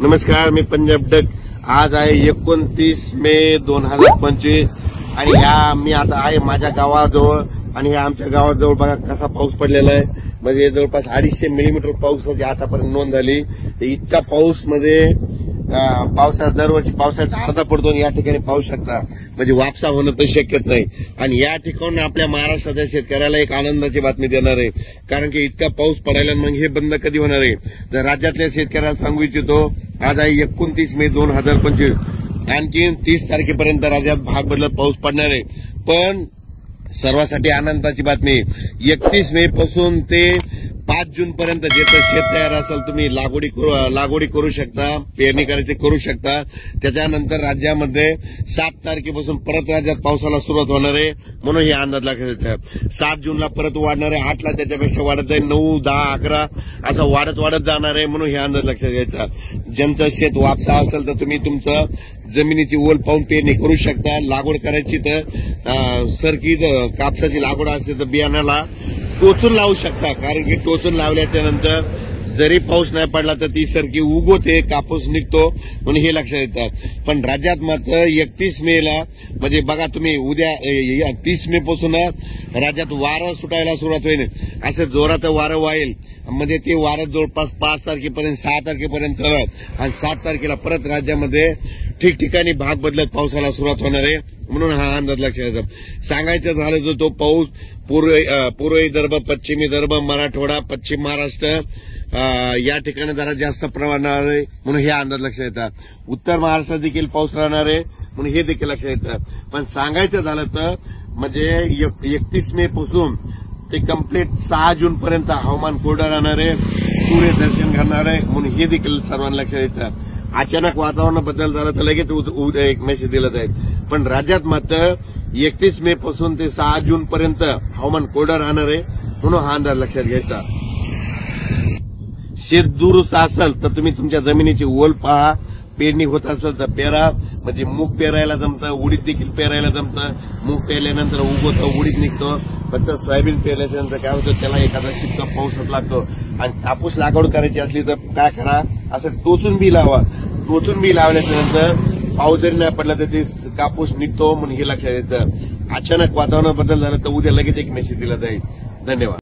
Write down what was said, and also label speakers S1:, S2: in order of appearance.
S1: नमस्कार, मी पंजाब डक। आज आहे 29 मे 2025 आणि मी आता आहे माझ्या गावाजवळ आणि आमच्या गावाजवळ बघा कसा पाऊस पडलेला आहे। म्हणजे जवळपास 250 मिलीमीटर पावसाची आतापर्यंत नोंद झाली। इतका पाऊस म्हणजे पावसाळ्यात दरवर्षी पावसाळ्यात अर्धा पडतो आणि या ठिकाणी पाहू शकता म्हणजे वापसा होणं तर शक्यच नाही। आणि या ठिकाणी आपल्या महाराष्ट्राच्या शेतकऱ्याला एक आनंदाची बातमी देणार आहे, कारण की इतका पाऊस पडायला मग हे बंद कधी होणार आहे। तर राज्यातल्या शेतकऱ्याला सांगू इच्छितो, आज आहे 29 मे 2025, आणखी 30 तारखेपर्यंत राज्यात भाग बदलत पाऊस पडणार आहे। पण सर्वांसाठी आनंदाची बातमी, 31 मे पासून ते 5 जून पर्यंत ज्याचं शेत तयार असेल तुम्ही लागवडी करू शकता, पेरणी करायची करू शकता। त्याच्यानंतर राज्यामध्ये 7 तारखेपासून परत राज्यात पावसाला सुरुवात होणार आहे, म्हणून हे अंदाज लागायचा। 7 जूनला परत वाढणार आहे, 8ला त्याच्यापेक्षा वाढत जाईल, 9, 10, 11 असं वाढत जाणार आहे, म्हणून हे अंदाज लक्षात घ्यायचा। ज्यांचं शेत वापसा असेल तर तुम्ही तुमचं जमिनीची ओल पाहून पेरणी करू शकता। लागवड करायची तर सरकी कापसाची लागवड असेल तर बियाण्याला टोचून लावू शकता, कारण की टोचून लावल्याच्या नंतर जरी पाऊस नाही पडला तर ती सरकी उगवते, कापूस निघतो, म्हणून हे लक्षात येतं। पण राज्यात मात्र 31 मेला म्हणजे बघा तुम्ही उद्या 30 मे पासून राज्यात वारं सुटायला सुरुवात होईल। असं जोराचं वारं वाईल, म्हणजे ते वारं जवळपास 5 तारखेपर्यंत 6 तारखेपर्यंत आणि 7 तारखेला परत राज्यामध्ये ठिकठिकाणी भाग बदलत पावसाला सुरुवात होणार आहे, म्हणून हा अंदाज लक्षात येतो। सांगायचं झालं तर तो पाऊस पूर्व विदर्भ, पश्चिम विदर्भ, मराठवाडा, पश्चिम महाराष्ट्र या ठिकाणी जरा जास्त प्रमाणात आहे, म्हणून हे अंदाज लक्षात येतात। उत्तर महाराष्ट्रात देखील पाऊस राहणार आहे, म्हणून हे देखील लक्षात येतं। पण सांगायचं झालं तर म्हणजे 31 मे पासून ते कंप्लीट 6 जून पर्यंत हवामान कोरडं राहणार आहे, सूर्यदर्शन करणार आहे, म्हणून हे देखील सर्वांना लक्षात येतं। अचानक वातावरण बदल झाला तर लगेच उद्या एक मेसेज दिला जाईल। पण राज्यात मात्र 31 मे पासून ते 6 जून पर्यंत हवामान कोरडं राहणार आहे, म्हणून हा अंदाज लक्षात घ्यायचा। शेत दुरुस्त असेल तर तुम्ही तुमच्या जमिनीची ओल पहा, पेरणी होत असेल तर पेरा, म्हणजे मूग पेरायला जमतं, उडीद देखील पेरायला जमतं। मूग पेरल्यानंतर उगवतं, उडीद निघतो, फक्त सोयाबीन पेरल्यानंतर काय होतं त्याला एखादा शिक्का पाऊसच लागतो। आणि कापूस लागवड करायची असली तर काय करा, असं टोचून बी लावा। टोचून बी लावल्यानंतर पाऊस जरी नाही पडला तर ते कापूस निघतो, म्हणून हे लक्षात येतं। अचानक वातावरण बदल झालं तर उद्या लगेच एक मेसेज दिला जाईल। धन्यवाद।